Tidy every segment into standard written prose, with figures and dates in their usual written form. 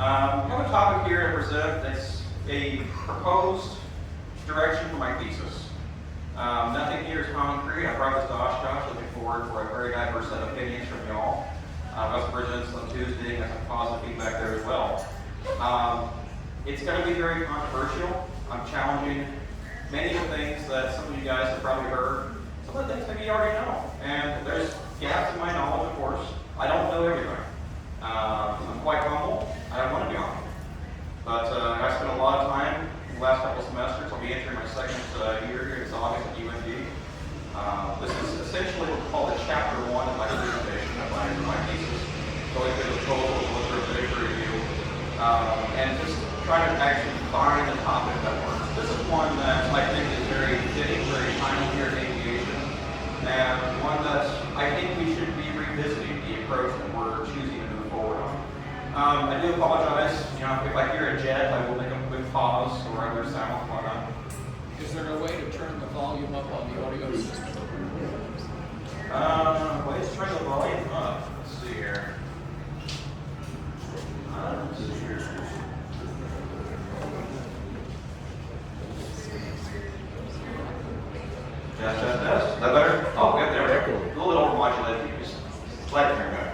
I have a topic here to present that's a proposed direction for my thesis. Nothing here is concrete. I brought this to Oshkosh looking forward for a very diverse set of opinions from y'all. I also presented this on Tuesday and got some positive feedback there as well. It's going to be very controversial. I'm challenging many of the things that some of you guys have probably heard. Some of the things maybe you already know. And there's gaps in my knowledge, of course. I don't know everything. I'm quite humble. I don't want to be humble. But I spent a lot of time in the last couple of semesters. I'll be entering my second year here this August at UND. This is essentially what we call the chapter 1 of my presentation of my thesis. Going through the proposal, going through a literature review, and just trying to actually find the topic that works. This is one that I think is very fitting, very timely here in aviation, and one that I think we should be revisiting the approach that we're choosing to move forward on. I do apologize, if I hear a jet, I will make a quick pause or other sound, whatnot. Is there a way to turn the volume up on the audio system? Way to turn the volume up. Let's see here. Test. Is that better? Oh, good. There we go. A little bit overmodulated. Just slightly turn back.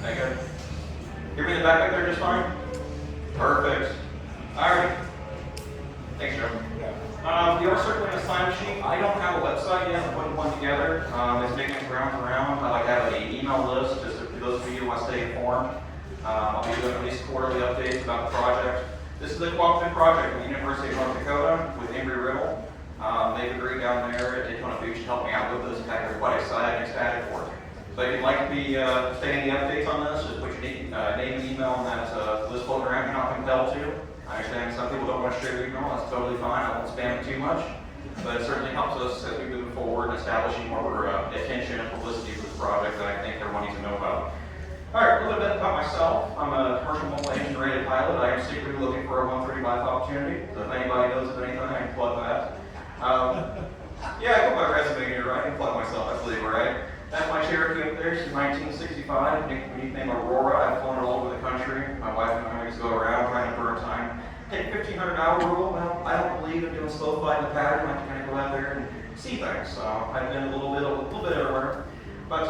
That good? Hear me in the back there just fine? Perfect. All right. Thanks, Joe. You are circling a sign sheet. I don't have a website yet. I'm putting one together. It's making its rounds around. I like to have an email list just for those of you who want to stay informed. I'll be doing at least quarterly updates about the project. This is a cooperative project with the University of North Dakota with Embry-Riddle. They've agreed down there at Dakota Beach to help me out with this. In fact, they're quite excited and ecstatic for it. So if you'd like to be staying the updates on this, just put your name and email on that list floating around. You're not compelled to. I understand some people don't want to share their email. That's totally fine. I won't spam it too much. But it certainly helps us as we move forward and establishing more attention and publicity for the project that I think everyone needs to know about. All right, a little bit about myself. I'm a commercial multi-engine rated pilot. I am secretly looking for a 135 opportunity. So if anybody knows of anything, I can plug that. Yeah, I put my resume here, right? I can plug myself, I believe, right? That's my Cherokee up there. She's 1965. Nickname Aurora. I've flown her all over the country. My wife and I just go around trying to burn time. Take 1,500-hour rule. Well, I don't believe in doing slow flight in the pattern. I like to kind of go out there and see things. So I've been a little bit everywhere. But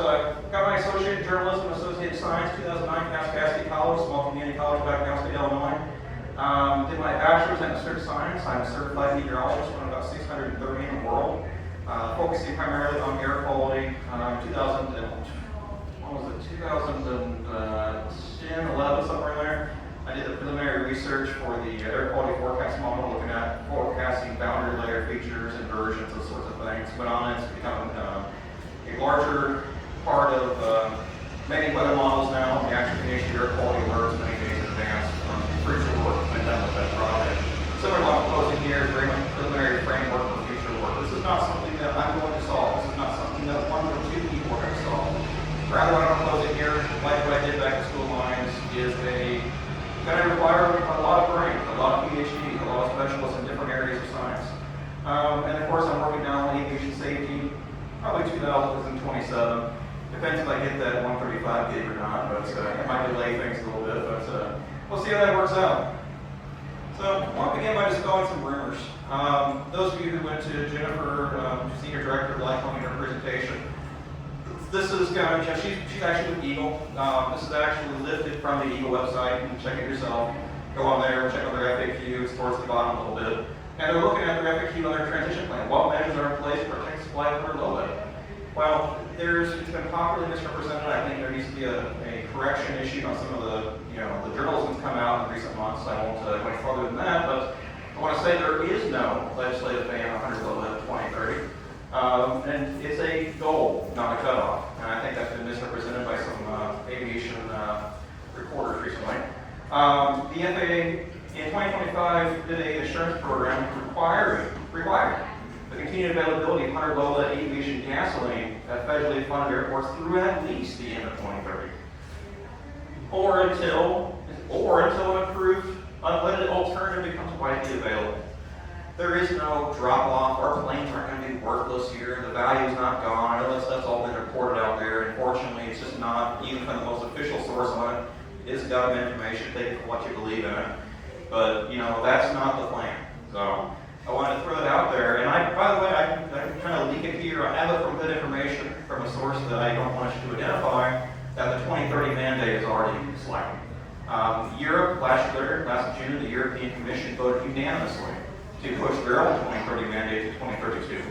got my associate in journalism, associate in science, 2009, Kaskaskia College, small community college back in Downstate, Illinois. Did my bachelor's in atmospheric science. I'm a certified meteorologist, one of about 630 in the world, focusing primarily on air quality. 2010, 11, somewhere in there. I did the preliminary research for the air quality forecast model, looking at forecasting boundary layer features, inversions, those sorts of things. Went on, it's become a larger part of many weather models now. We actually can issue air quality alerts many days in advance from future work that's been done with that project. Similar to what I'm proposing here is very much preliminary framework for future work. This is not something that I'm going to solve. This is not something that one or two people are going to solve. Rather, what I'm proposing here, like what I did back in school lines, is going to require a lot of brain, a lot of PhDs, a lot of specialists in different areas of science. And of course, I'm working down on aviation safety, probably 2027. Depends if I get that 135 gig or not, but it might delay things a little bit, but we'll see how that works out. So I want to begin by dispelling some rumors. Those of you who went to Jennifer, Senior Director of Lifelong in her presentation, this is she's actually with Eagle. This is actually lifted from the Eagle website. You can check it yourself. Go on there, check out their FAQ. It's towards the bottom a little bit. And they're looking at their FAQ on their transition plan. What measures are in place to protect supply for low level? Well, it's been popularly misrepresented. I think there needs to be a correction issued on some of the journalism that's come out in recent months. I won't go any further than that, but I want to say there is no legislative ban on 100 low level 2030. And it's a goal, not a cutoff. And I think that's been misrepresented by some aviation reporters recently. The FAA in 2025 did an assurance program requiring the continued availability of 100 low lead aviation gasoline at federally funded airports through at least the end of 2030, or until an approved unleaded alternative becomes widely available. There is no drop-off. Our planes aren't going to be worthless here. The value is not gone. I know that stuff's all been reported out there. Unfortunately, it's just not, even from the most official source on it, It is government information, take it for what you believe in it. But, you know, that's not the plan. So I wanted to throw it out there. And by the way, I can kind of leak it here. I have it from good information from a source that I don't want you to identify, that the 2030 mandate is already slacking. Europe, last June, the European Commission voted unanimously to push their own 2030 mandate to 2032.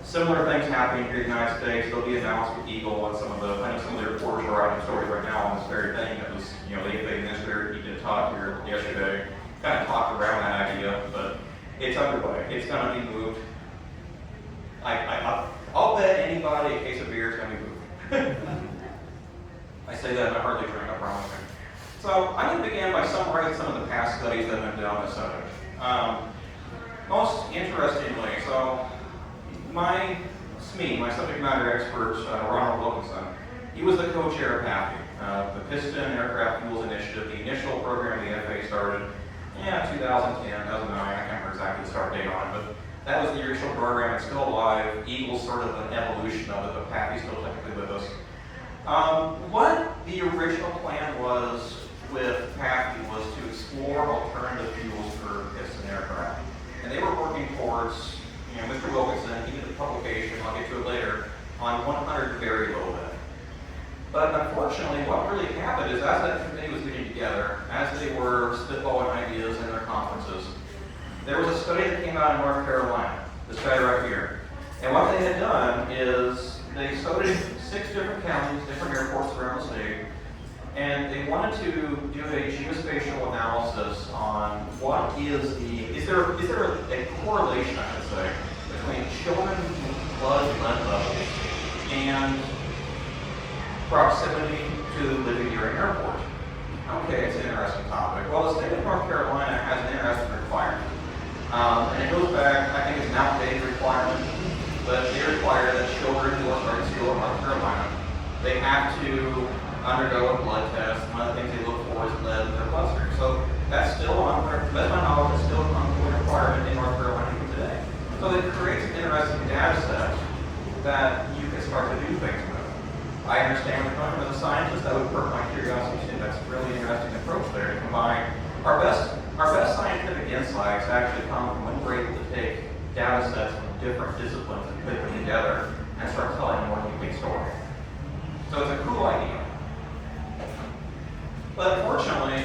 Similar things happening here in the United States. There'll be announced with Eagle and some of the reporters are writing stories right now on this very thing. That was, you know, the EAA Minister, he did a talk here yesterday, kind of talked around that idea, but it's underway. It's going to be moved. I'll bet anybody a case of beer is going to be moved. I say that and I hardly drink, I promise you. So I'm going to begin by summarizing some of the past studies that have been done on this subject. Most interestingly, so my SME, my subject matter expert, Ronald Wilkinson, he was the co-chair of PAFI, the Piston Aircraft Fuels Initiative, the initial program the FAA started in 2010, 2009, I can't remember exactly the start date on it, but that was the original program. It's still alive. Eagle's sort of an evolution of it, but PAFI's still technically with us. What the original plan was with PAFI was to explore alternative fuels for piston aircraft. And they were working towards, you know, Mr. Wilkinson, he did the publication, I'll get to it later, on 100 very low lead. But unfortunately, what really happened is as that committee was getting together, as they were spitballing ideas in their conferences, there was a study that came out in North Carolina, this guy right here. And what they had done is they studied 6 different counties, different airports around the state, and they wanted to do a geospatial analysis on what is there a correlation, I should say, between children's blood levels and proximity to living near an airport. Okay, it's an interesting topic. Well, the state of North Carolina has an interesting requirement. And it goes back, I think it's an outdated requirement, but they require that children who are starting school in North Carolina, they have to undergo a blood test. One of the things they look for is lead in their bloodstream. So that's still on, to my knowledge, it's still an ongoing requirement in North Carolina even today. So it creates an interesting data set that you can start to do things with. I understand the point. As a scientist, that would perk my curiosity too. That's a really interesting approach there to combine our best scientific insights actually come from when we're able to take data sets from different disciplines and put them together and start telling a more complete story. So it's a cool idea. But unfortunately,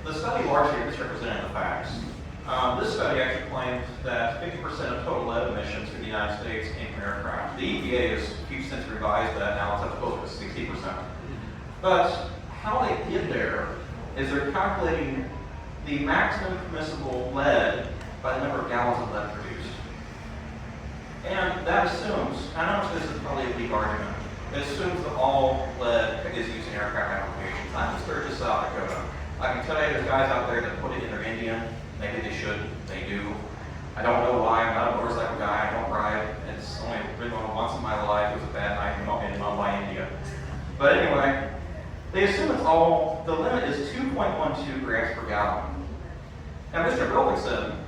the study largely misrepresented the facts. This study actually claimed that 50% of total lead emissions in the United States came from aircraft. The EPA has since revised that, now it's up closer to 60%. But how they get there is they're calculating the maximum permissible lead by the number of gallons of lead produced. And that assumes, I know this is probably a weak argument, it assumes that all lead is used in aircraft applications. I'm in Sturgis, South Dakota. I can tell you there's guys out there that put it in their Indian. Maybe they should, they do. I don't know why, I'm not a motorcycle guy, I don't ride. It's only been on once in my life. It was a bad night in Mumbai, India. But anyway, they assume it's all, the limit is 2.12 grams per gallon. Now Mr. Wilkinson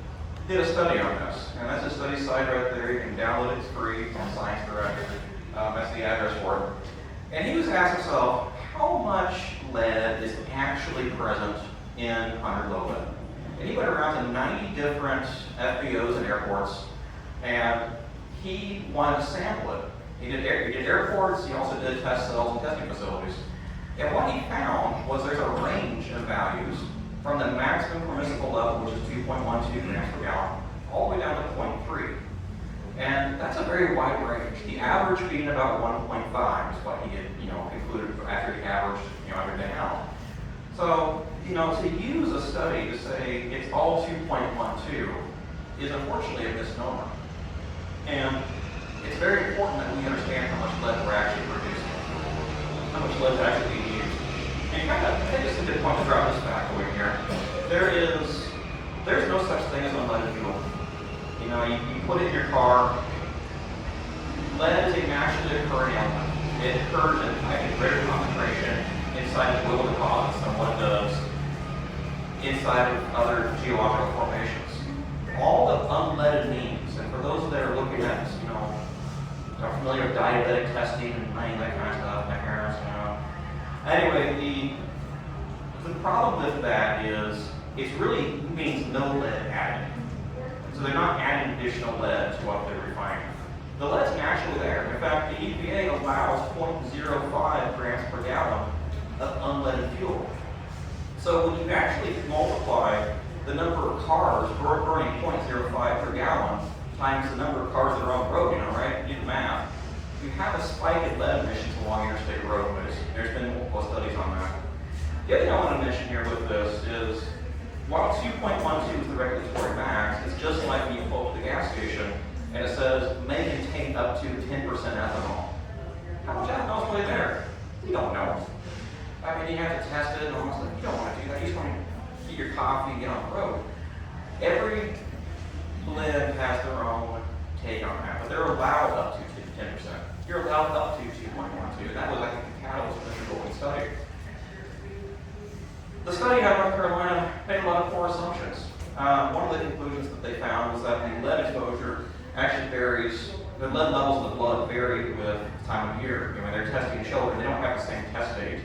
did a study on this, and that's a study site right there. You can download it, it's free, it's on Science Direct. That's the address for it. And he was asking himself, how much lead is actually present in 100 low lead? And he went around to 90 different FBOs and airports, and he wanted to sample it. He did airports, he also did test cells and testing facilities. And what he found was there's a range of values from the maximum permissible level, which is 2.12 grams per gallon, all the way down to 0.3. And that's a very wide range. The average being about 1.5 is what he had, concluded after he averaged, everything out. So, to use a study to say it's all 2.12 is unfortunately a misnomer. And it's very important that we understand how much lead we're actually producing, how much lead is actually being used. And I think it's a good point to drop this back over here. There's no such thing as unleaded fuel. You put it in your car. Lead is a naturally occurring element. It occurs in greater concentration inside the oil deposits than what it does inside of other geological formations. All that unleaded means, and for those that are looking at, are familiar with diabetic testing and that kind of stuff, my parents, Anyway, problem with that is it really means no lead added. So they're not adding additional lead to what they're refining. The lead's naturally there. In fact, the EPA allows 0.05 grams per gallon of unleaded fuel. So when you actually multiply the number of cars burning 0.05 per gallon times the number of cars that are on the road, right? Do the math. You have a spike in lead emissions along interstate roadways. There's been multiple studies on that. The other thing I want to mention here with this is, while 2.12 is the regulatory max, it's just like when you pull up at the gas station and it says may contain up to 10% ethanol. How much ethanol is really there? You don't know. I mean, you have to test it and almost like, you don't want to do that. You just want to get your coffee and get on the road. Every blend has their own take on that, but they're allowed up to 10%. You're allowed up to 2.12, and that was, I think, the catalyst for the Golden study. The study out of North Carolina made a lot of poor assumptions. One of the conclusions that they found was that the lead exposure actually varies, the lead levels in the blood vary with time of year. When they're testing children, they don't have the same test date.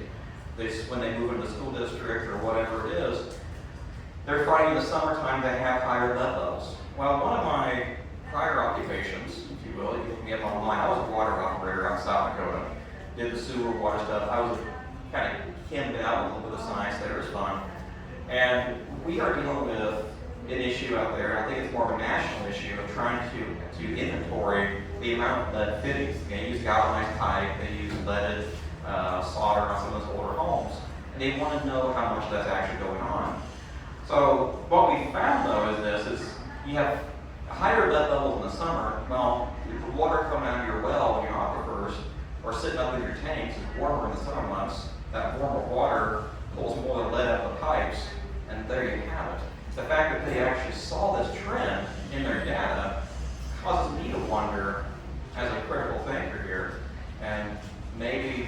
When they move into the school district or whatever it is, they're finding in the summertime they have higher lead levels. Well, one of my prior occupations, if you will, you look me up online, I was a water operator out in South Dakota. Did the sewer water stuff. I was kind of hemmed out a little bit of science there. It was fun. And we are dealing with an issue out there. I think it's more of a national issue of trying to inventory the amount of lead fittings. They use galvanized pipe, they use leaded solder on some of those older homes, and they want to know how much that's actually going on. So what we found though is this: is you have higher lead levels in the summer. Well, if the water coming out of your well, your aquifers, or sitting up in your tanks is warmer in the summer months, that warmer water pulls more of the lead out of the pipes, and there you have it. The fact that they actually saw this trend in their data causes me to wonder, as a critical thinker here, and maybe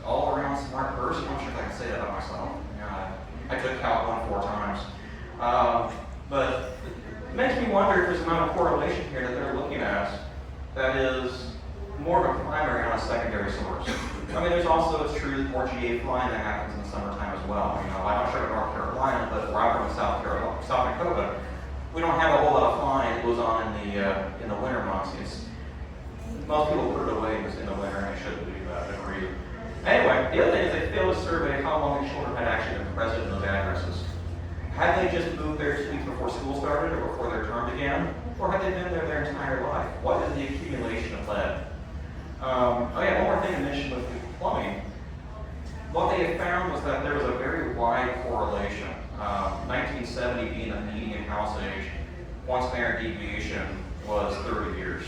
all around smart person, I'm not sure if I can say that about myself. I took Calc 1 4 times. But it makes me wonder if there's an amount of correlation here that they're looking at that is more of a primary on a secondary source. I mean, there's also, it's true, more GA flying that happens in the summertime as well. I'm not sure about North Carolina, but where I'm from South Dakota, we don't have a whole lot of flying that goes on in the winter months. Most people put it away in the winter, and they shouldn't do that. I agree. Anyway, the other thing is they failed to survey how long these children had actually been present in those addresses. Had they just moved there 2 weeks before school started or before their term began, or had they been there their entire life? What is the accumulation of lead? One more thing to mention with the plumbing. What they had found was that there was a very wide correlation. 1970 being the median house age, one standard deviation was 30 years.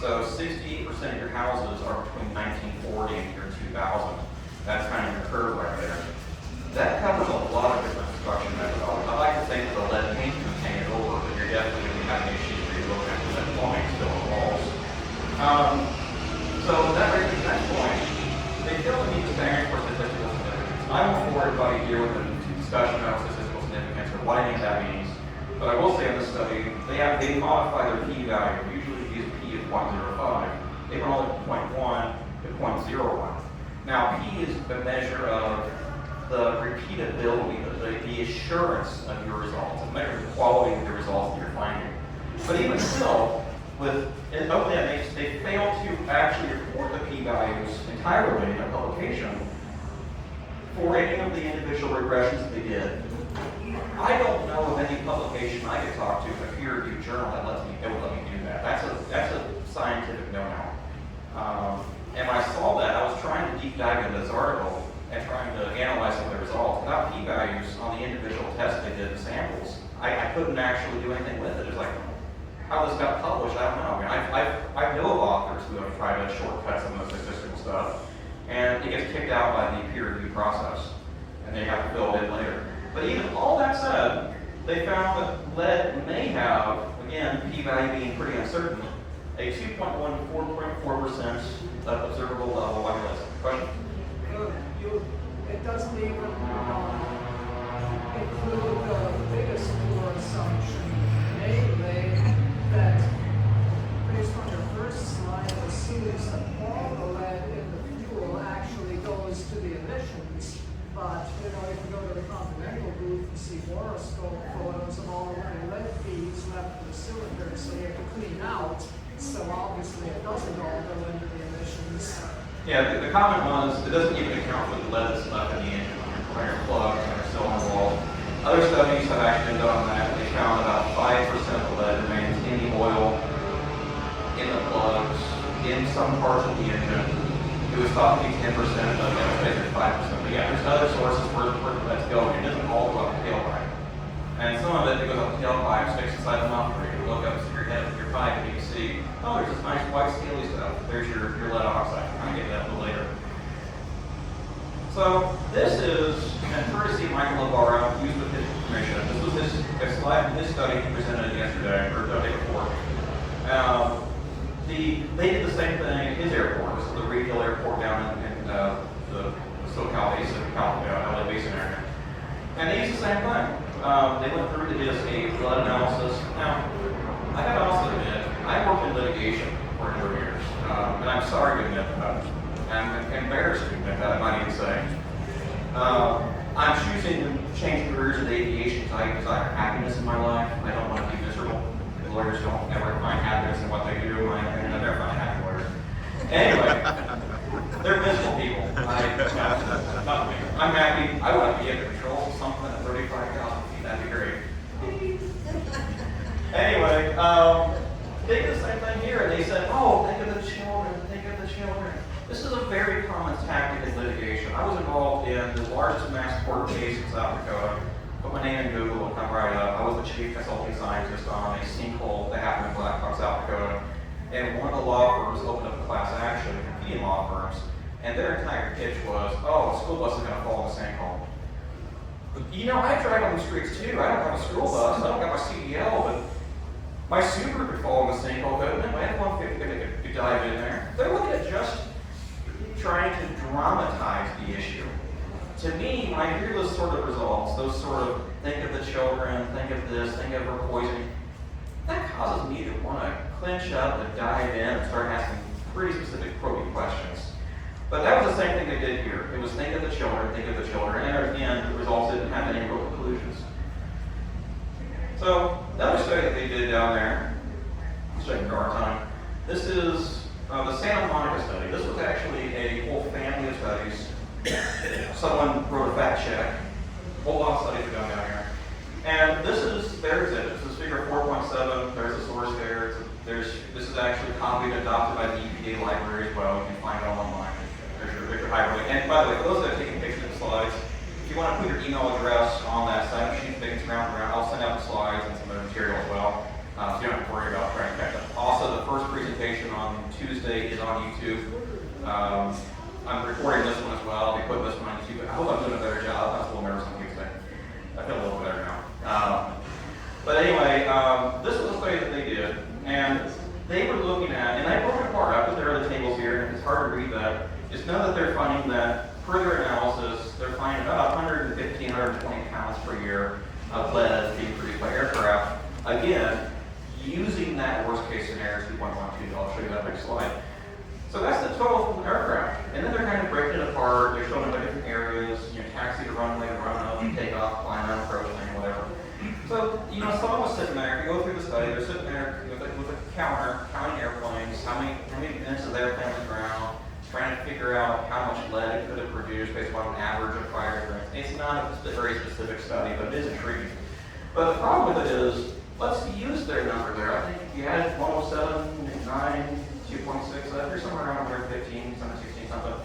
So 68% of your houses are between 1940 and year 2000. That's kind of your curve right there. That covers a lot of different construction methodologies. I like to think that the lead paint can hang it over, but you're definitely going to be having issues where you're looking at the lead plumbing still in walls. So that brings me to the next point. They still need the standards for statistical significance. I won't bore everybody here with a discussion about statistical significance or what I think that means. But I will say in this study, they modify their p-value. Usually use a p of 0.05. They went all the 0.1 to 0.01. Now, p is the measure of the repeatability, the assurance of your results. It measures the quality of the results that you're finding. But even still, they fail to actually report the p-values entirely in a publication for any of the individual regressions that they did. I don't know of any publication I could talk to, a peer-reviewed journal that would let me do that. That's a scientific no-no. And when I saw that, I was trying to deep dive into this article and trying to analyze some of the results. Without p-values on the individual tests they did in samples, I couldn't actually do anything with it. It's like, how this got published, I don't know. I know of authors who have tried to shortcut some of the statistical stuff, and it gets kicked out by the peer review process, and they have to fill it in later. But even all that said, they found that lead may have, again, p-value being pretty uncertain, a 2.14% observable level wireless. Question? It doesn't even include the biggest core assumption, namely that based on your first slide, it assumes that all the lead in the fuel actually goes to the emissions. But if you go to the continental see borescope photos of all the lead beads left in the cylinder, so you have to clean out. So obviously it doesn't all go into the emissions. Yeah, the comment was it doesn't even account for the lead that's left in the engine when your plugs and are still involved. Other studies have actually done that. They found about 5% of the lead remains in the oil, in the plugs, in some parts of the engine. It was thought to be 10%, but demonstrated 5%. But yeah, there's other sources where that's going. It doesn't all go up the tailpipe. And some of it that goes up the tailpipe sticks inside the muffler. You can look up to your head with your pipe and you can see, oh, there's this nice white scaly stuff. There's your lead oxide. I'll get to that a little later. So this is, and courtesy of Michael Navarro, used with his permission. This was a slide from his study he presented yesterday, or the day before. They did the same thing at his airport. This is the Reedville Airport down in the SoCal Basin, LA Basin area. And they used the same thing. They went through to his lead analysis. Now, I gotta also admit, I worked in litigation for a number of years, and I'm sorry to admit that. I'm embarrassed to admit that, I might even say. I'm choosing to change careers in aviation because I have happiness in my life. I don't want to be miserable. The lawyers don't ever find happiness in what they do, in my opinion. I never find happy lawyers. Anyway, they're miserable people. Not me. I'm happy. I want to be in control of something at 35,000 feet. That'd be great. Anyway, they did the same thing here, and they said, oh, think of the children, think of the children. This is a very common tactic in litigation. I was involved in the largest mass tort case in South Dakota. Put my name in Google, it'll come right up. I was the chief consulting scientist on a sinkhole that happened in Black Hawk, South Dakota. And one of the law firms opened up a class action, competing law firms, and their entire pitch was, oh, a school bus is going to fall in the sinkhole. You know, I drive on the streets too. I don't have a school bus, I don't got my CDL, but my Subaru could fall in the sinkhole, couldn't it? My F-150 could dive in there. They're looking at just trying to dramatize the issue. To me, when I hear those sort of results, those sort of think of the children, think of this, think of her poisoning, that causes me to want to clinch up and dive in and start asking pretty specific probing questions. But that was the same thing they did here. It was think of the children, and again, the results didn't have any real conclusions. So, another study that they did down there, let's check our time. This is the Santa Monica study. This was actually a whole family of studies. Someone wrote a fact check. A whole lot of studies are done down here. And this is their exhibit. This is figure 4.7. There's a source there. This is actually copied and adopted by the EPA library as well. You can find it all online. There's your hyperlink. And by the way, for those that are taking pictures of the slides, if you want to put your email address on that sign-up sheet, things around, I'll send out the slides and some other material as well. So you don't have to worry about trying to catch up. Also, the first presentation on Tuesday is on YouTube. I'm recording this one as well. I'll be putting this one on YouTube. I hope I'm doing a better job. I was a little nervous on Tuesday. I feel a little better now. But anyway, this was a study that they did, and they were looking at, and I broke it apart. I put there are the tables here, and it's hard to read that. Just know that they're finding that further analysis, they're finding about 115, 120 pounds per year of lead being produced by aircraft. Again, using that worst case scenario 2.12. I'll show you that next slide. So that's the total from the aircraft. And then they're kind of breaking it apart. They're showing them different areas, taxi to runway, run up, take off, climb out, approach thing, whatever. So, someone was sitting there, if you go through the study, they're sitting there with a counter, counting airplanes, how many minutes of their plane on the ground, trying to figure out how much lead it could have produced based on an average of prior events. It's not a very specific study, but it is intriguing. But the problem with it is, let's use their number there. I think if you had 107, 9, 2.6, you're somewhere around 115, 16, something.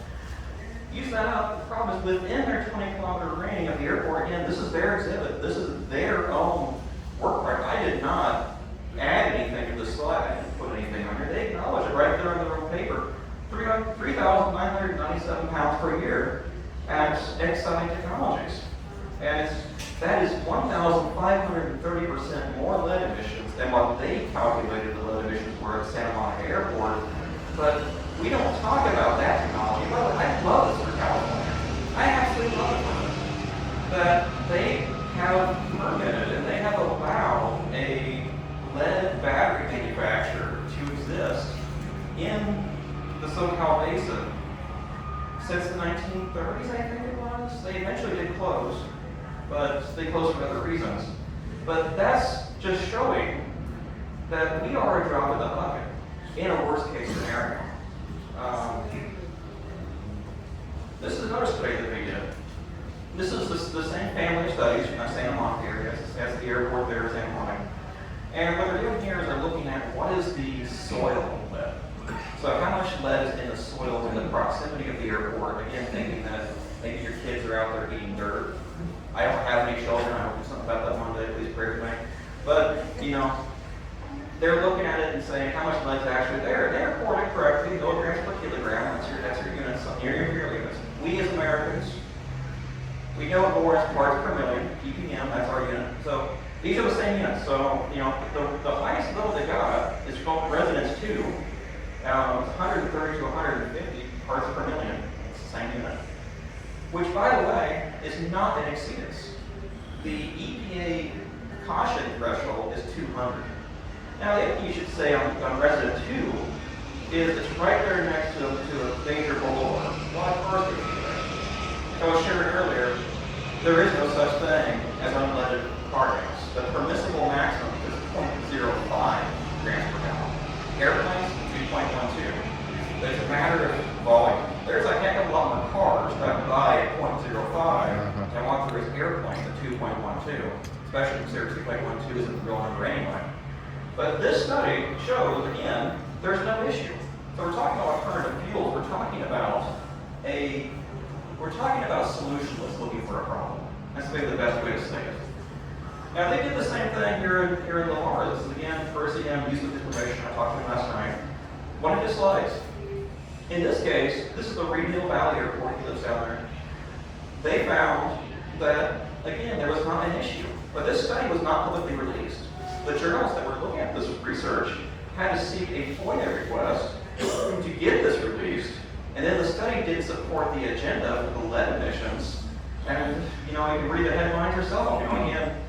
Use that up. The problem is within their 20-kilometer ring of the airport, again, this is their exhibit. This is their own work record. I did not add anything to the slide. I didn't put anything on here. They acknowledge it right there on their own paper. 3,997 pounds per year at Exide Technologies. And that is 1,530% more lead emissions than what they calculated the lead emissions were at Santa Monica Airport. But we don't talk about that technology. Well, I love this for California. I absolutely love it. That they have permitted and they have allowed a lead battery manufacturer to exist in the SoCal Basin since the 1930s, I think it was. They eventually did close. but they close for other reasons. But that's just showing that we are a drop in the bucket in a worst case scenario. This is another study that they did. This is the same family of studies from that Santa Monica area as the airport there in Santa Monica. And what they're doing here is they're looking at what is the soil lead. So how much lead is in the soil in the proximity of the airport, again thinking that maybe your kids are out there eating dirt. I don't have any children, I will do something about that one day, please pray for me. But, you know, they're looking at it and saying how much lead is actually there. They report it correctly, milligrams per kilogram, that's your units, your imperial units. We as Americans, we know it more as parts per million, ppm, that's our unit. So these are the same units. So, you know, the highest level they got is called residence 2. It's 130 to 150 parts per million. It's the same unit. Which, by the way, is not an exceedance. The EPA caution threshold is 200. Now, the other thing you should say on resident 2 is it's right there next to a major boulevard. Why first as I was sharing earlier, there is no such thing as unleaded car gas. The permissible maximum is 0.05 grams per gallon. Airplanes, 2.12. It's a matter of volume. There's a heck of a lot more cars that buy at 0.05 than what there is airplanes at 2.12, especially considering 2.12 isn't the real number anyway. But this study shows, again, there's no issue. So we're talking about alternative fuels. We're talking about a solution that's looking for a problem. That's maybe the best way to say it. Now they did the same thing here in Lamar. This is again, first again, use of information I talked about last night. One of his slides. In this case, this is the Reedale Valley Airport. He lives down there. They found that, again, there was not an issue. But this study was not publicly released. The journalists that were looking at this research had to seek a FOIA request to get this released. And then the study did support the agenda for the lead emissions. And, you know, you can read the headlines yourself. You know, again,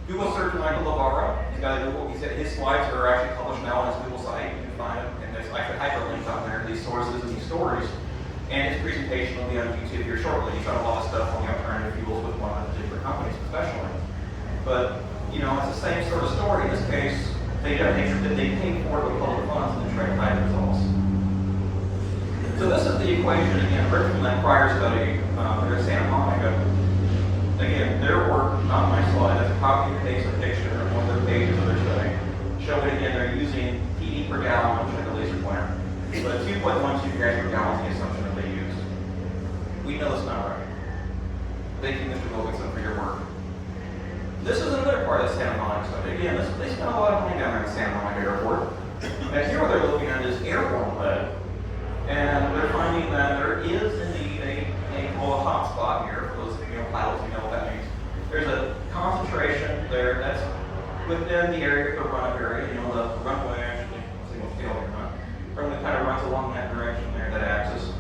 Google search Michael Lavara. He's got a Google. His slides are actually published now on his Google site. You can find them, and there's actually hyperlinks on there, these sources and these stories. And his presentation will be on YouTube here shortly. He's got a lot of stuff on the alternative fuels with one of the different companies, especially. But you know, it's the same sort of story. In this case, they paid for it with public funds and tried to hide results. So this is the equation again, written from that prior study here at Santa Monica. Again, their work, not my slide, that's a copy and paste a picture of one of their pages of their study. Showing again, they're using PD per gallon, which is a laser pointer. But 2.12 grams per gallon is the assumption that they used. We know it's not right. Thank you, Mr. Wilkinson, for your work. This is another part of the Santa Monica study. Again, they spent a lot of money down there at the Santa Monica Airport. And here what they're looking at is airborne lead. And they're finding that there is indeed a hot spot here. For those pilots, you know what that means. There's a concentration there that's within the area, the run area, the runway actually, let's see what's the other run. Runway kind of runs along that direction there, that axis.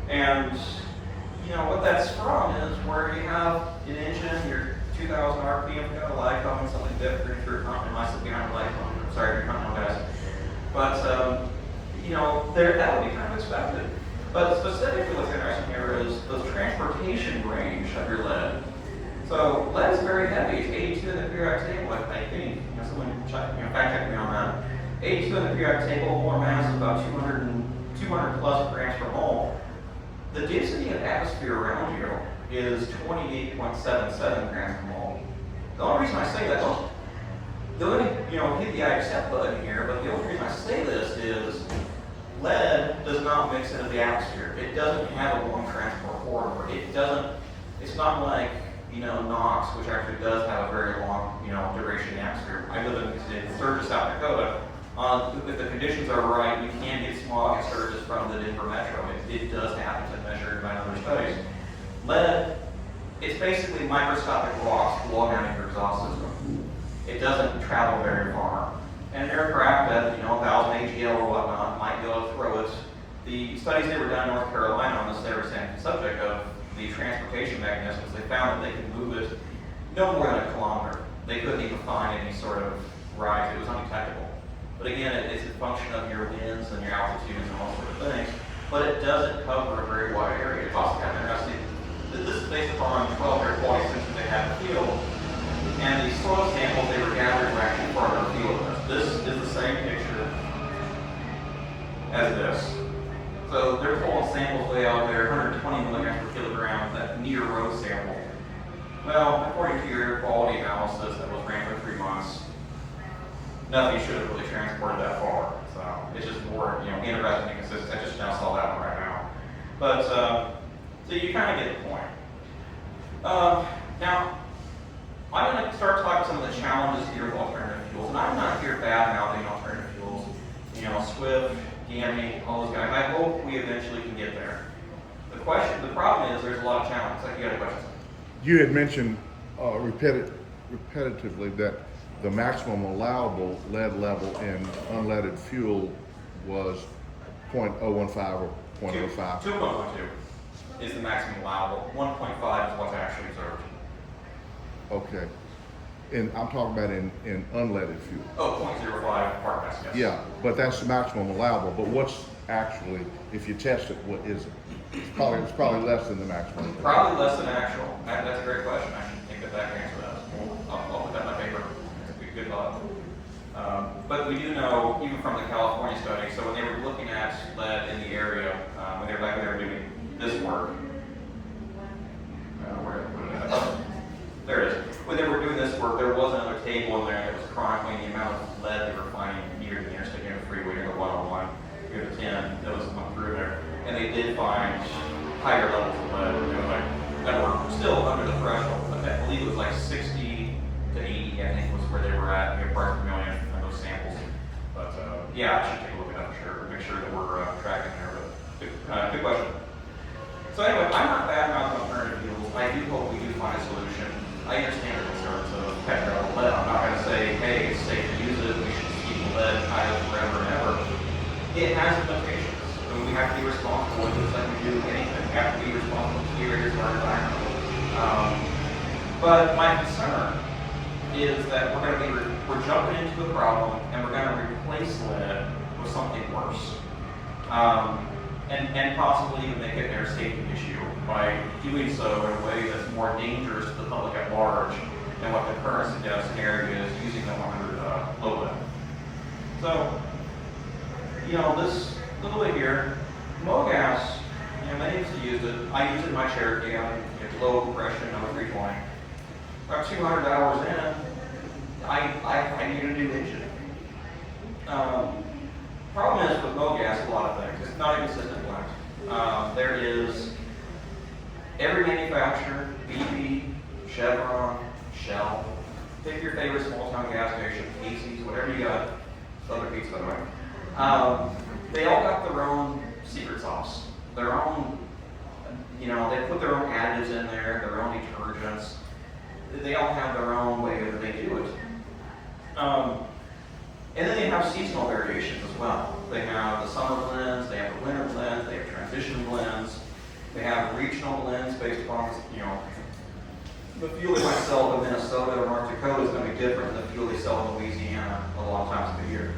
And, what that's from is where you have an engine, your 2,000 RPM, got a light coming, something different if you're not, unless it's behind a light coming. I'm sorry if you're not guys. But, that would be kind of expected. But specifically what's interesting here is the transportation range of your lead. So lead is very heavy. It's 82 in the periodic table, I think. Someone fact check me on that. 82 in the periodic table, more mass is about 200 plus grams per mole. The density of atmosphere around you is 28.77 grams per mole. The only reason I say that, the only, hit the I accept button here, but the only reason I say this is lead does not mix into the atmosphere. It doesn't have a long transport corridor. It's not like, NOx, which actually does have a very long, duration in the atmosphere. I live in Sturgis, South Dakota. If the conditions are right, you can get smog in Sturgis from the Denver metro. It does happen to measure by other studies. Lead, it's basically microscopic rocks blowing out of your exhaust system. It doesn't travel very far. And an aircraft at 1,000 AGL or whatnot might be able to throw it. The studies that were done in North Carolina on this, they were saying the subject of the transportation mechanisms. They found that they could move it no more than a kilometer. They couldn't even find any sort of rise. It was undetectable. But again, it's a function of your winds and your altitudes and all sorts of things. But it doesn't cover a very wide area. It's also kind of interesting. this is based upon 12 air quality sensors they had in the field, and the soil samples they were gathering were actually part of our field list. This is the same picture as this. So they're pulling samples way out there, 120 milligrams per kilogram, that near road sample. Well, according to your air quality analysis that was ran for 3 months, nothing should have really transported that far. So it's just more, interesting and consistent. I just now saw that one right now. But, so you kind of get the point. Now, I'm going to start talking some of the challenges here with alternative fuels. And I'm not here bad-mouthing alternative fuels. Swift, GAMI, all those guys. I hope we eventually can get there. The problem is there's a lot of challenges. Like, you got a question? You had mentioned repetitively that the maximum allowable lead level in unleaded fuel was 0.015 or 0.05. 2.12 is the maximum allowable. 1.5 is what's actually observed. Okay. And I'm talking about in unleaded fuel. Oh, 0.05 part mass, yes. Yeah, but that's the maximum allowable. But what's actually, if you test it, what is it? It's probably less than the maximum. Probably less than actual. That's a great question. I should think of that answer to that. I'll put that in my paper. That's a good thought. But we do know, even from the California study, so when they were looking at lead in the area, when they were doing this work, there it is. When they were doing this work, there was another table in there that was chronicling the amount of lead they were finding near the interstate, near the freeway, near the 101, near the 10, that was going through there. And they did find higher levels of lead, that were still under the threshold. I believe it was like 60 to 80, I think was where they were at, parts per million of those samples. But yeah, I should take a look at that for sure, make sure that we're tracking there. But good question. So anyway, I'm not bad about alternative fuels. I do hope we do find a solution. I understand the concerns of petroleum lead. I'm not going to say, hey, it's safe to use it, we should keep lead kind of forever and ever. It has limitations. I mean, we have to be responsible, just like we do anything. We have to be responsible curators of our environment. But my concern is that we're jumping into a problem and we're going to replace lead with something worse. And possibly even make it an air safety issue by doing so in a way that's more dangerous to the public at large than what the current scenario is using the 100 low lead. So, this little bit here, MoGas, many of us use it. I use it in my Cherokee. It's low compression, no 320. About 200 hours in, I need a new engine. Problem is with MoGas, a lot of things. It's not a consistent blend. There is every manufacturer, BP, Chevron, Shell, pick your favorite small-town gas station, Casey's, whatever you got. Southern Peaks, by the way. They all got their own secret sauce. Their own, they put their own additives in there, their own detergents. They all have their own way that they do it. And then they have seasonal variations as well. They have the summer blends, they have the winter blends, they have transition blends, they have regional blends based upon, the fuel they might sell in Minnesota or North Dakota is going to be different than the fuel they sell in Louisiana a lot of times of the year.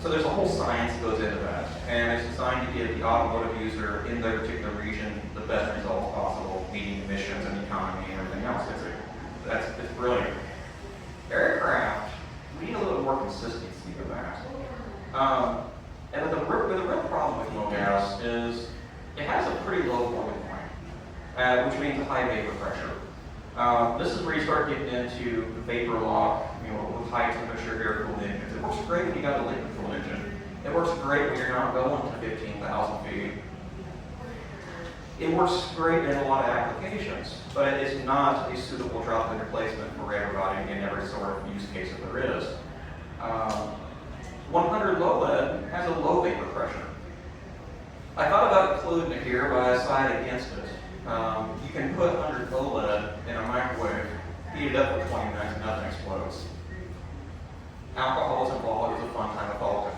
So there's a whole science that goes into that, and it's designed to give the automotive user in their particular region the best results possible, meeting emissions and economy and everything else. It's brilliant. Aircraft, we need a little more consistency with that. And the real problem with MoGas is it has a pretty low boiling point, which means a high vapor pressure. This is where you start getting into vapor lock, with high temperature air-cooled engines. It works great when you got a liquid-cooled engine. It works great when you're not going to 15,000 feet. It works great in a lot of applications, but it is not a suitable drop-in replacement for everybody in every sort of use case that there is. 100 low lead has a low vapor pressure. I thought about including it here, but I decided against it. You can put 100 low lead in a microwave, heat it up for 20 minutes, and nothing explodes. Alcohol is involved. It's a fun time of all.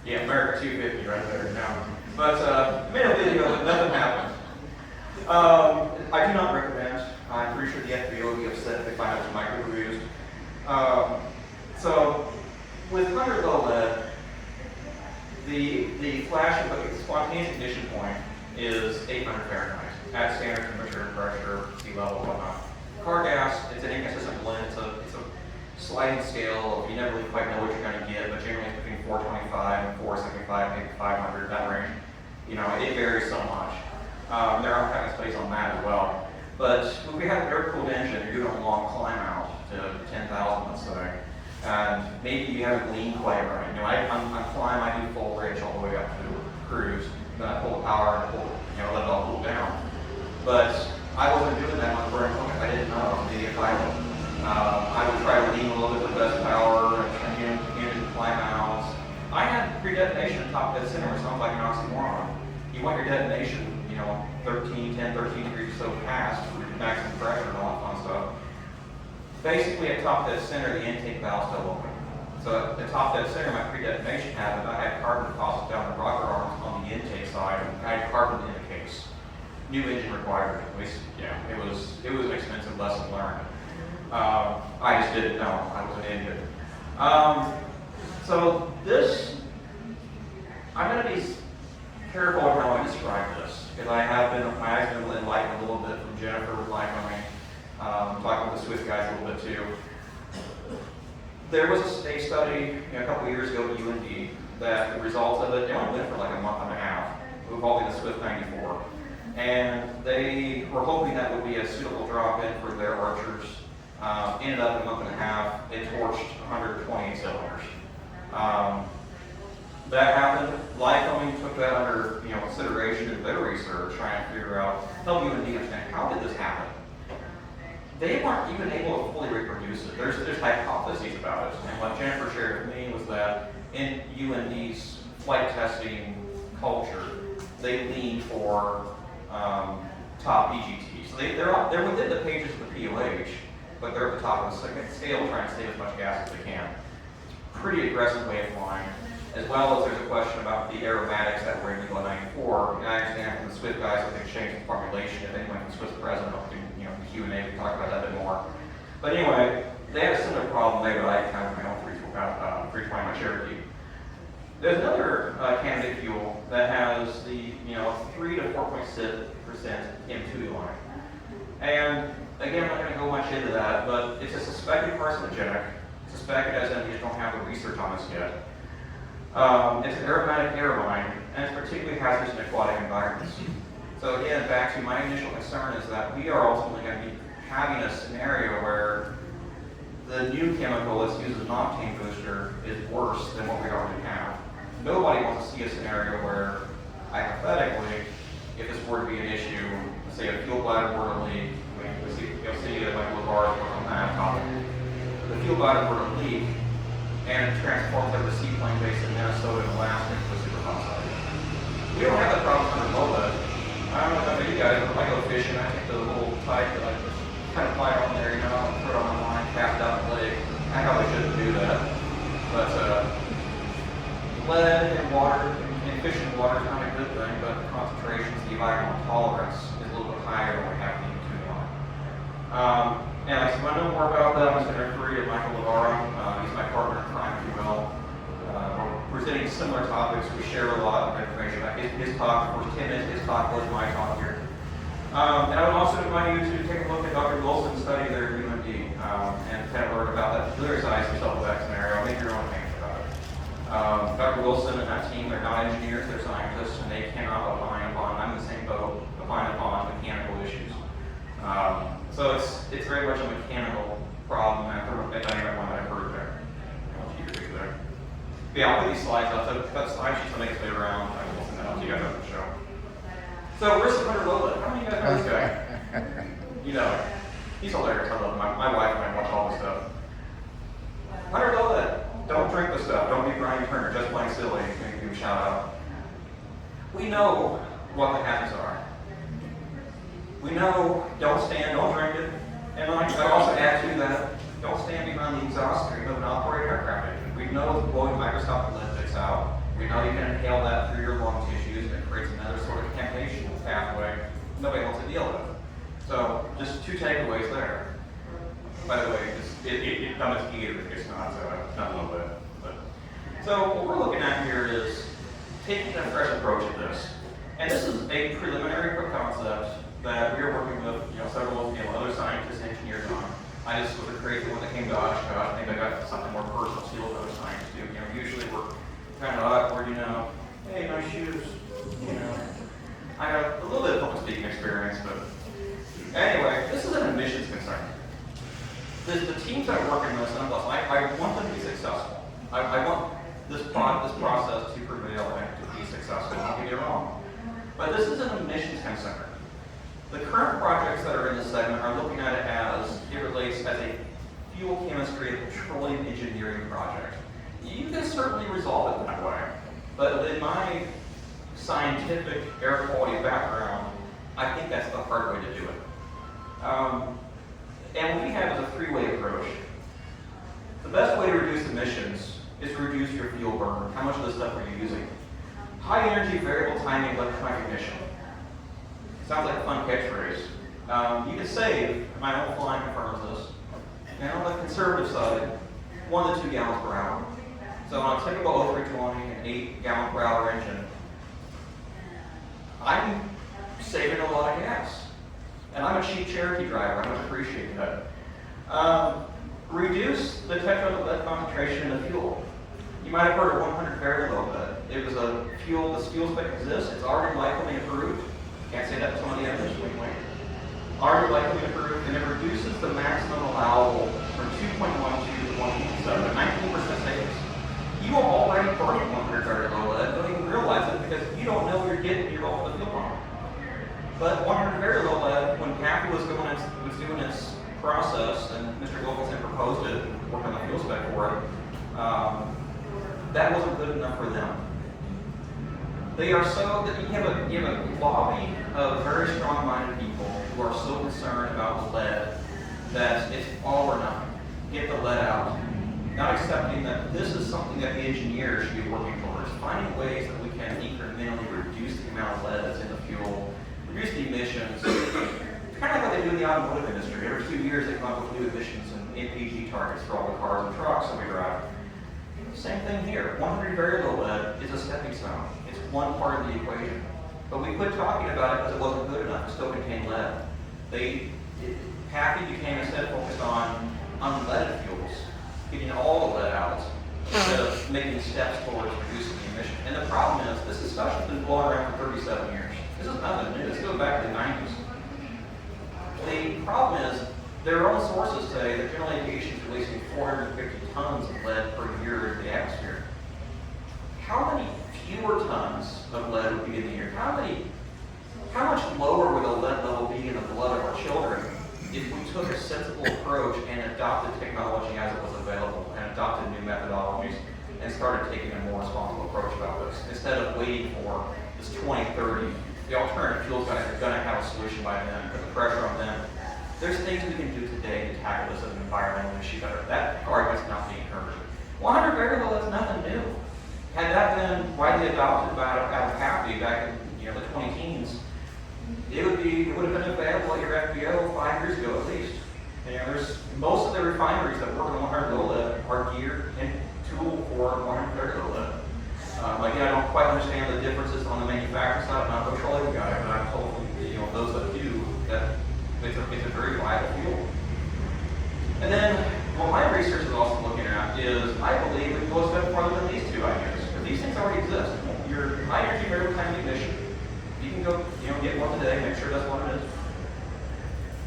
Yeah, America 250 right there now. But made a video that nothing happened. I do not recommend. I'm pretty sure the FBI will be upset if they find out it's microwave used. So with 100 low lead, the flash of the spontaneous ignition point is 800 Fahrenheit at standard temperature and pressure, sea level, whatnot. Car gas, it's an inconsistent blend. It's a sliding scale. You never really quite know what you're going to get, but generally it's between 425 and 475, maybe 500, that range. You know, it varies so much. There are kind of studies on that as well. But when we have an air-cooled engine, you're doing a long climb out to 10,000, let's say. And maybe you haven't leaned quite right. You know, on climb, I do full range all the way up to cruise. Then I pull the power and pull, let it all cool down. But I wasn't doing that on burning point. I didn't know the pilot. I would try to lean a little bit for the best power and continue to climb out. I had pre-detonation top dead center, which sounds like an oxymoron. You want your detonation, 10, 13 degrees so past for maximum pressure and all that fun stuff. Basically, at top dead center, the intake valve's still open. So at the top dead center, my pre-detonation happened. I had carbon deposits down the rocker arms on the intake side, and I had carbon in the case. New engine required it. It was an expensive lesson learned. I just didn't know. I was an idiot. So this, I'm going to be careful of how I describe this, because my eyes have been enlightened a little bit from Jennifer with Lycoming, talking with the Swiss guys a little bit too. There was a study a couple years ago at UND that the results of it, they only went for like a month and a half, involving the Swiss 94. And they were hoping that would be a suitable drop-in for their Archers. Ended up in a month and a half, it torched 120 cylinders. That happened. Lycoming took that under consideration in their research, trying to figure out, help UND understand how did this happen. They weren't even able to fully reproduce it. There's hypotheses about it. And what Jennifer shared with me was that in UND's flight testing culture, they leaned for top EGT. So they're within the pages of the POH, but they're at the top of the scale trying to save as much gas as they can. It's a pretty aggressive way of flying, as well as there's a question about the aromatics that were in the 94. And I understand from the Swift guys that they've changed the formulation. If anyone from the Swift president, the Q&A, we can talk about that a bit more. But anyway, they had a similar problem there that I had with my own 320 my Cherokee. There's another candidate fuel that has the 3 to 4.6% M2 on it. And again, I'm not going to go much into that, but it's a suspected carcinogenic. Suspected as in we just don't have the research on this yet. It's an aromatic airline, and it's particularly hazardous in aquatic environments. So again, back to my initial concern is that we are ultimately going to be having a scenario where the new chemical that's used as an octane booster is worse than what we already have. Nobody wants to see a scenario where, hypothetically, if this were to be an issue, say a fuel bladder were to leak, you'll see that Michael LeVar work on that topic. The fuel bladder were to leak, and it transforms over a seaplane based in Minnesota and Alaska into a superhot site. We don't have that problem under MOLA. I don't know about you guys, but when I go fishing, I take the little pipe that I just kind of fly on there, and throw it on my line, cast out the lake. I probably shouldn't do that. But lead in water, and fishing water is not a good thing, but the concentrations, the environmental tolerance is a little bit higher than we have in the line. And I want to know more about that. I'm just going to refer you to Michael LeVar. He's my partner in crime, if you will. We're presenting similar topics. We share a lot of information about his talk. Of course, 10 minutes, his talk was my talk here. And I would also invite you to take a look at Dr. Wilson's study there at UND and kind of learn about that, familiarize yourself with that scenario, make your own opinion about it. Dr. Wilson and that team, they're not engineers, they're scientists, and they cannot opine upon, I'm in the same boat, opine upon mechanical issues. So it's very much a mechanical problem, and thermodynamic one that I've heard there. I'll keep it there. Yeah, I'll put these slides up. That slide sheet will make its way around. I will send that out to you guys after the show. So where's the Hunter Lola? How many of you guys know this guy? You know, he's hilarious. I love him. My wife and I watch all this stuff. Hunter Lola, don't drink this stuff. Don't be Brian Turner. Just plain silly. Give him a shout out. We know what the hazards are. We know don't stand, don't drink it. And I also add to that, don't stand behind the exhaust stream of an operated aircraft engine. We know that blowing microscopic lead sticks out. We know you can inhale that through your lung tissues and it creates another sort of contamination pathway nobody wants to deal with. So just two takeaways there. By the way, it comes either if it's not a little bit. But. So what we're looking at here is taking a fresh approach at this. And this is a preliminary concept that we are working with, several, other scientists and engineers on. I just was crazy when it came to Oshkosh. I think I got something more personal to what other scientists do. Usually we're kind of awkward, hey, nice shoes, I got a little bit of public speaking experience, but anyway, this is an emissions concern. The teams that are working on this, I want them to be successful. I want this process to prevail and to be successful. Don't get me wrong. But this is an emissions concern. The current projects that are in this segment are looking at it as it relates as a fuel chemistry and petroleum engineering project. You can certainly resolve it that way, but in my scientific air quality background, I think that's the hard way to do it. And what we have is a three-way approach. The best way to reduce emissions is to reduce your fuel burn. How much of this stuff are you using? High energy variable timing electronic ignition. Sounds like a fun catchphrase. You can save, my own flying confirms this, and on the conservative side, 1 to 2 gallons per hour. So on a typical O320, an 8 gallon per hour engine, I'm saving a lot of gas. And I'm a cheap Cherokee driver, I much appreciate that. Reduce the tetra lead concentration in the fuel. You might have heard of 100 very low lead. It was a fuel, this fuel spec exists, it's already likely approved. Can't say that to some of the others, wait. Already likely approved, and it reduces the maximum allowable from 2.12 to 1.7, 19% savings. You are already burning 100 very low lead, don't even realize it because you don't know what you're getting when you're off the fuel pump. But 100 very low lead, when PAFI was doing its process, and Mr. Wilkinson proposed it, and worked on the fuel spec for it, that wasn't good enough for them. They are so that you have a lobby of very strong-minded people who are so concerned about the lead that it's all or nothing. Get the lead out. Not accepting that this is something that the engineers should be working towards. Finding ways that we can incrementally reduce the amount of lead that's in the fuel, reduce the emissions. Kind of like what they do in the automotive industry. Every 2 years they come up with new emissions and MPG targets for all the cars and trucks that we drive. Same thing here. 100 very low lead is a stepping stone. It's one part of the equation. But we quit talking about it because it wasn't good enough. It still contained lead. PAFI became instead focused on unleaded fuels, getting all the lead out instead of making steps towards reducing the emission. And the problem is, this discussion has been blowing around for 37 years. This is nothing new. This goes back to the 90s. The problem is, their own sources say that general aviation is releasing 450 tons of lead per year into the atmosphere. How many fewer tons of lead would be in the air? How much lower would the lead level be in the blood of our children if we took a sensible approach and adopted technology as it was available and adopted new methodologies and started taking a more responsible approach about this instead of waiting for this 2030? The alternative fuels guys are going to have a solution by then, put the pressure on them. There's things we can do today to tackle this as an environmental issue better. That argument's not being heard. 100 very low, that's nothing new. Had that been widely adopted by PAFI back in the 20-teens, it would have been available at your FBO 5 years ago at least. There's most of the refineries that work on 100 low lead are geared and tooled for 100 low lead. Again, I don't quite understand the differences on the manufacturing side. I'm not a petroleum guy, but I'm told those that do that it's a very viable fuel. And then what my research is also looking at is I believe we can go a step further than these two ideas. Because these things already exist. Your high energy variable time ignition, you can go get one today, make sure that's what it is.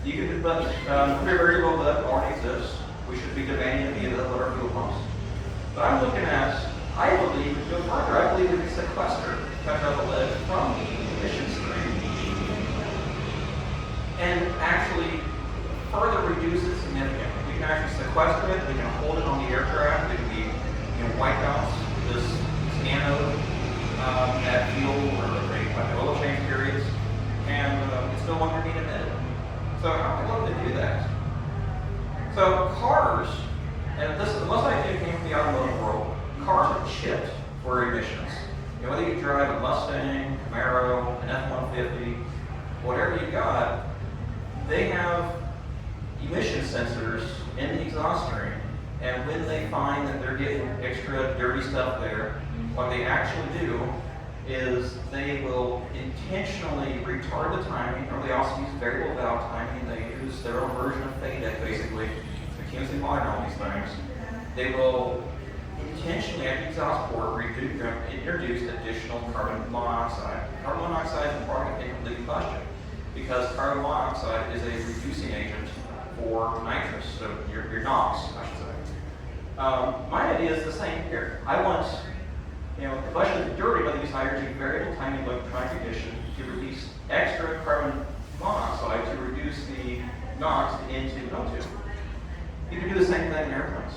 You can but very low lead already exists. We should be demanding it via the lower fuel pumps. But I'm looking at, I believe we can go further. I believe we can sequester tetra lead from the emission stream and actually further reduce it significantly. We can actually sequester it, we can hold it on the aircraft, it can be wipe out this anode at fuel or the oil change periods, and it's no longer being emitted. So I'd love to do that. So cars, and this is the most idea came from the automotive world, cars are chipped for emissions. Whether you drive a Mustang, Camaro, an F-150, whatever you got, they have emission sensors in the exhaust stream. And when they find that they're getting extra dirty stuff there, what they actually do is they will intentionally retard the timing, or they also use variable valve timing. They use their own version of FADEC, basically, to continuously monitor all these things. They will intentionally, at the exhaust port, introduce additional carbon monoxide. Carbon monoxide is a product of incomplete combustion because carbon monoxide is a reducing agent for nitrous, so your NOx, I should say. My idea is the same here. I want, combustion is dirty, but they use hydrogen variable timing electronic ignition to release extra carbon monoxide to reduce the NOx into O2. You can do the same thing in airplanes.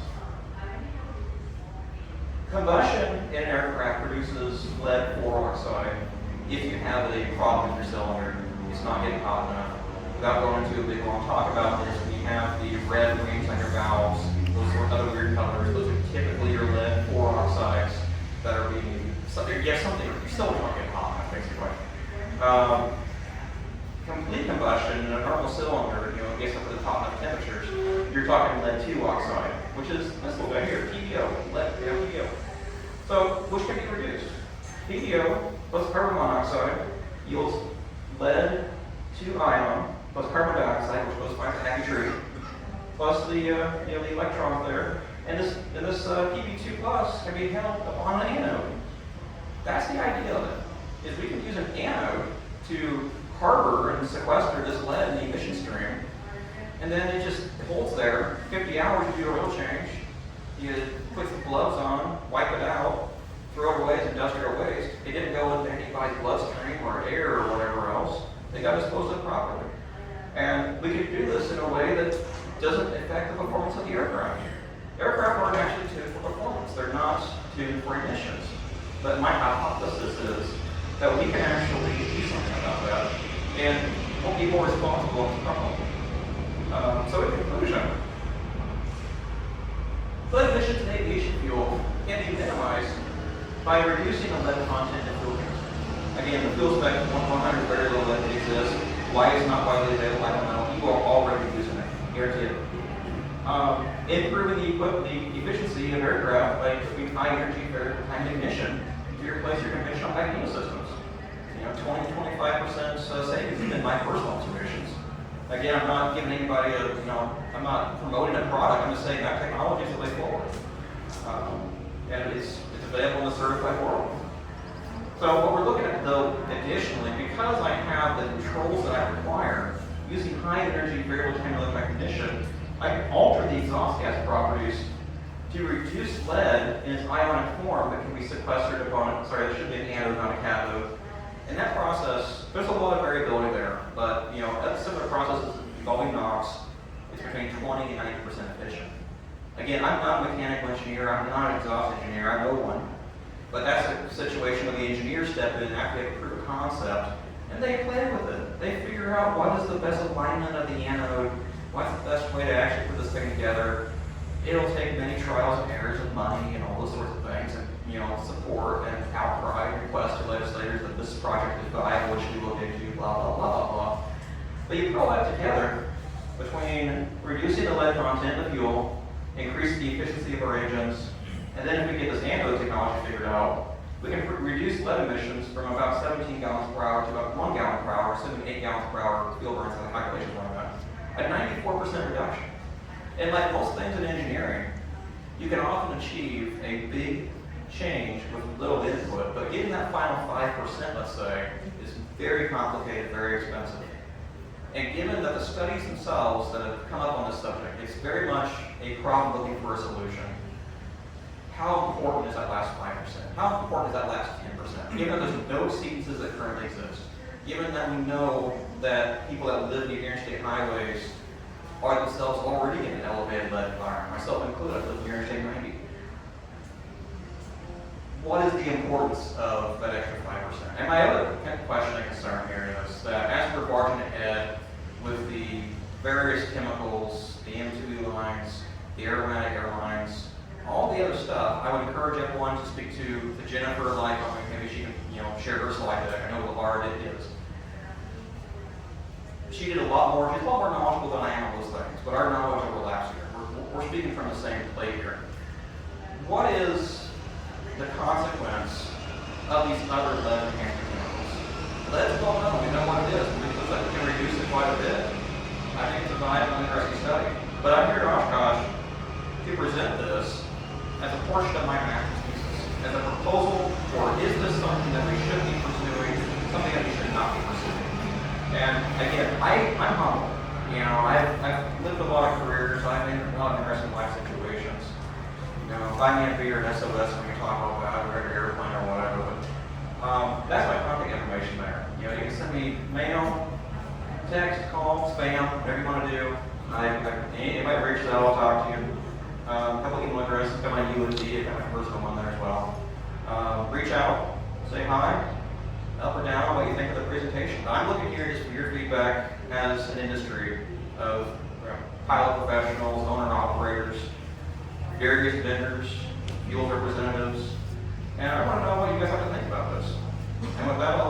Combustion in an aircraft produces lead oxide if you have a problem with your cylinder. It's not getting hot enough. Without going into a big long talk about this, when you have the red rings on your valves, those are other weird colors, those are typically your lead oxides that are being, you have something, you still don't get hot enough, basically. Complete combustion in a normal cylinder, gets up to the top enough temperatures, you're talking lead oxide, which is this little guy here, PBO, lead PBO. So, which can be reduced. PBO plus carbon monoxide yields lead 2 ion plus carbon dioxide, which goes back to happy tree, plus the the electrons there, and this PB2 plus can be held upon an anode. That's the idea of it. Is we can use an anode to harbor and sequester this lead in the emission stream, and then it just holds there 50 hours to do a oil change. You put the gloves on, wipe it out, throw it away as industrial waste. It didn't go into anybody's bloodstream or air or whatever else. They got disposed of properly. And we can do this in a way that doesn't affect the performance of the aircraft. Aircraft aren't actually tuned for performance. They're not tuned for emissions. But my hypothesis is that we can actually do something about that and we'll be more responsible in the problem. So in conclusion, lead emissions in aviation fuel can be minimized by reducing the lead content in fuel tanks. Again, the fuel spec 100 very low lead exists. Why it's not widely available, I don't know. You are already using it, guaranteed. Improving the efficiency of aircraft by putting high energy variable time ignition to replace your conventional high fuel systems. 20 to 25% savings in my personal observations. Again, I'm not giving anybody I'm not promoting a product. I'm just saying that technology is the way forward, and it's available in the certified world. So what we're looking at, though, additionally, because I have the controls that I require, using high energy variable time electronic ignition, I can alter the exhaust gas properties to reduce lead in its ionic form that can be sequestered upon, there should be an anode, not a cathode. In that process, there's a lot of variability there, but a similar process involving NOx, it's between 20 and 90% efficient. Again, I'm not a mechanical engineer, I'm not an exhaust engineer, I know one. But that's a situation where the engineers step in after they prove a concept, and they play with it. They figure out what is the best alignment of the anode, what's the best way to actually put this thing together. It'll take many trials and errors and money and all those sorts of things, and support and outcry and request to legislators that this project is viable, which we look into, blah, blah, blah, blah, blah. But you put all that together between reducing the lead content in the fuel, increasing the efficiency of our engines, and then if we get this anode technology figured out, we can reduce lead emissions from about 17 gallons per hour to about 1 gallon per hour, assuming 8 gallons per hour fuel burns and the calculations on that. A 94% reduction. And like most things in engineering, you can often achieve a big change with little input, but getting that final 5%, let's say, is very complicated, very expensive. And given that the studies themselves that have come up on this subject, it's very much a problem looking for a solution. How important is that last 5%? How important is that last 10%? Given that there's no exceedances that currently exist, given that we know that people that live near interstate highways are themselves already in an elevated lead environment, myself included, I live near Interstate 90. What is the importance of that extra 5%? And my other question and concern here is that as we're barging ahead with the various chemicals, the M2E lines, the aromatic airlines, all the other stuff, I would encourage everyone to speak to Jennifer, maybe she can share her slide deck. I know Laura did his. She did a lot more, she's a lot more knowledgeable than I am on those things, but our knowledge overlaps here. We're speaking from the same plate here. What is the consequence of these other lead enhancing chemicals. Lead's well known, we know what it is, it looks like we can reduce it quite a bit. I think it's a vital and interesting study. But I'm here at Oshkosh to present this as a portion of my master's thesis, as a proposal for is this something that we should be pursuing, something that we should not be pursuing. And again, I'm humble. You know, I've lived a lot of careers, I've been in a lot of interesting life situations. You know, if I can't be your SOS when you talk about that or an airplane or whatever, but that's my contact information there. You know, you can send me mail, text, call, spam, whatever you want to do. Anybody reaches out, I'll talk to you. A couple email addresses, got my UND, I've got my personal one there as well. Reach out, say hi, up or down, what you think of the presentation. I'm looking here just for your feedback as an industry of pilot professionals, owner operators, various vendors, fuel representatives, and I want to know what you guys have to think about this. And with that, I'll